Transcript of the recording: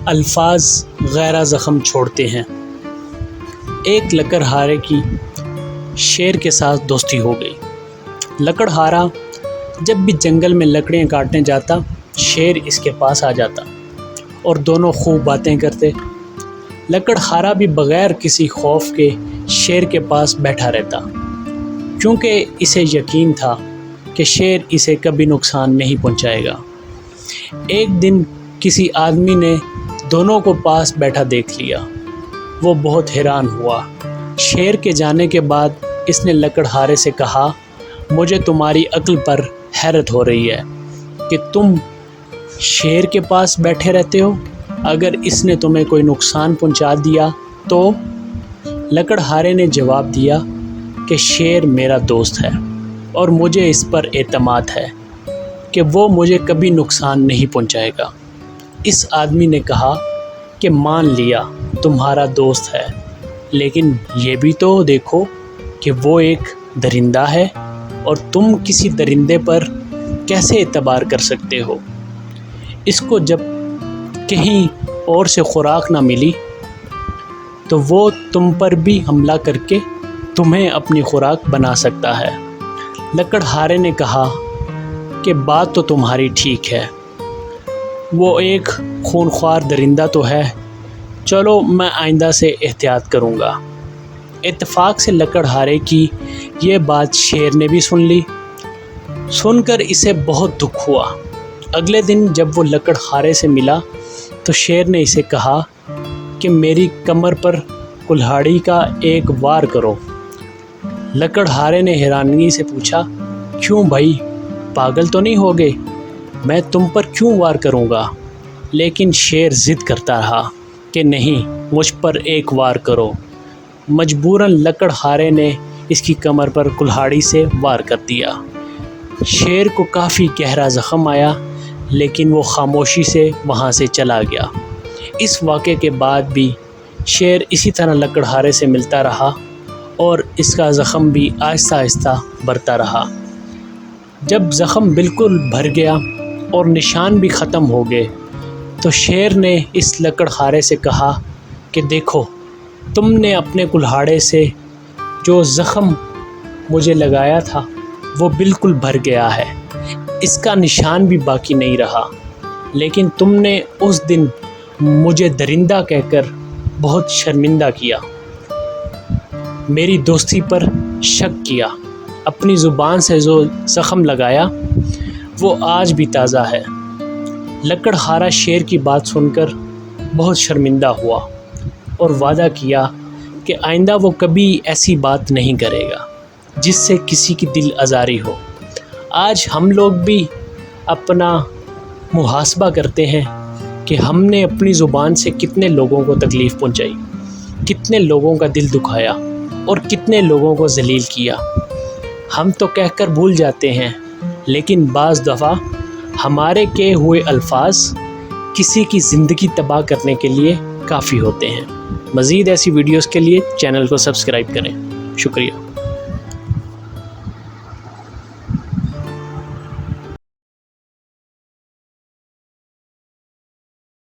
الفاظ غیرہ زخم چھوڑتے ہیں۔ ایک لکڑہارے کی شیر کے ساتھ دوستی ہو گئی۔ لکڑہارا جب بھی جنگل میں لکڑیاں کاٹنے جاتا، شیر اس کے پاس آ جاتا اور دونوں خوب باتیں کرتے۔ لکڑہارا بھی بغیر کسی خوف کے شیر کے پاس بیٹھا رہتا، کیونکہ اسے یقین تھا کہ شیر اسے کبھی نقصان نہیں پہنچائے گا۔ ایک دن کسی آدمی نے دونوں کو پاس بیٹھا دیکھ لیا۔ وہ بہت حیران ہوا۔ شیر کے جانے کے بعد اس نے لکڑہارے سے کہا، مجھے تمہاری عقل پر حیرت ہو رہی ہے کہ تم شیر کے پاس بیٹھے رہتے ہو، اگر اس نے تمہیں کوئی نقصان پہنچا دیا تو؟ لکڑہارے نے جواب دیا کہ شیر میرا دوست ہے اور مجھے اس پر اعتماد ہے کہ وہ مجھے کبھی نقصان نہیں پہنچائے گا۔ اس آدمی نے کہا کہ مان لیا تمہارا دوست ہے، لیکن یہ بھی تو دیکھو کہ وہ ایک درندہ ہے اور تم کسی درندے پر کیسے اعتبار کر سکتے ہو؟ اس کو جب کہیں اور سے خوراک نہ ملی تو وہ تم پر بھی حملہ کر کے تمہیں اپنی خوراک بنا سکتا ہے۔ لکڑہارے نے کہا کہ بات تو تمہاری ٹھیک ہے، وہ ایک خونخوار درندہ تو ہے، چلو میں آئندہ سے احتیاط کروں گا۔ اتفاق سے لکڑہارے کی یہ بات شیر نے بھی سن لی۔ سن کر اسے بہت دکھ ہوا۔ اگلے دن جب وہ لکڑہارے سے ملا تو شیر نے اسے کہا کہ میری کمر پر کلہاڑی کا ایک وار کرو۔ لکڑہارے نے حیرانی سے پوچھا، کیوں بھائی، پاگل تو نہیں ہوگے؟ میں تم پر کیوں وار کروں گا؟ لیکن شیر ضد کرتا رہا کہ نہیں، مجھ پر ایک وار کرو۔ مجبوراً لکڑہارے نے اس کی کمر پر کلہاڑی سے وار کر دیا۔ شیر کو کافی گہرا زخم آیا، لیکن وہ خاموشی سے وہاں سے چلا گیا۔ اس واقعے کے بعد بھی شیر اسی طرح لکڑہارے سے ملتا رہا اور اس کا زخم بھی آہستہ آہستہ بڑھتا رہا۔ جب زخم بالکل بھر گیا اور نشان بھی ختم ہو گئے تو شیر نے اس لکڑہارے سے کہا کہ دیکھو، تم نے اپنے کلہاڑے سے جو زخم مجھے لگایا تھا وہ بالکل بھر گیا ہے، اس کا نشان بھی باقی نہیں رہا، لیکن تم نے اس دن مجھے درندہ کہہ کر بہت شرمندہ کیا، میری دوستی پر شک کیا، اپنی زبان سے جو زخم لگایا وہ آج بھی تازہ ہے۔ لکڑہارا شیر کی بات سن کر بہت شرمندہ ہوا اور وعدہ کیا کہ آئندہ وہ کبھی ایسی بات نہیں کرے گا جس سے کسی کی دل آزاری ہو۔ آج ہم لوگ بھی اپنا محاسبہ کرتے ہیں کہ ہم نے اپنی زبان سے کتنے لوگوں کو تکلیف پہنچائی، کتنے لوگوں کا دل دکھایا اور کتنے لوگوں کو ذلیل کیا۔ ہم تو کہہ کر بھول جاتے ہیں، لیکن بعض دفعہ ہمارے کہے ہوئے الفاظ کسی کی زندگی تباہ کرنے کے لیے کافی ہوتے ہیں۔ مزید ایسی ویڈیوز کے لیے چینل کو سبسکرائب کریں۔ شکریہ۔